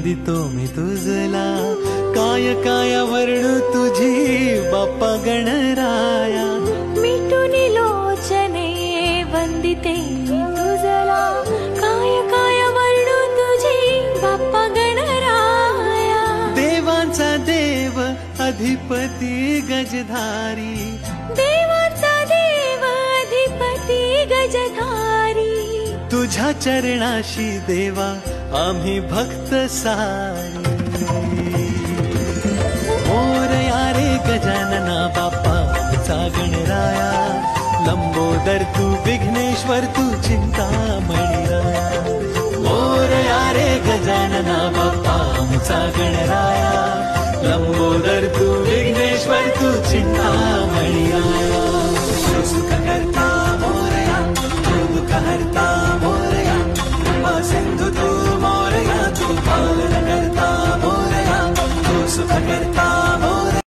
वंदितो मी तुझला, काय काय वर्णू तुझी बाप्पा गणराया. मिटून लोचने वंदिते मी तुझला, काय काय वर्णू तुझी बाप्पा गणराया. देवांचा देव अधिपती गजधारी, देवांचा देव अधिपती गजधारी. तुझ्या चरणाशी देवा आम्ही भक्त सारी. मोरया रे गजानना बाप्पा आमचा गणराया, लंबोदर तू विघ्नेश्वर तू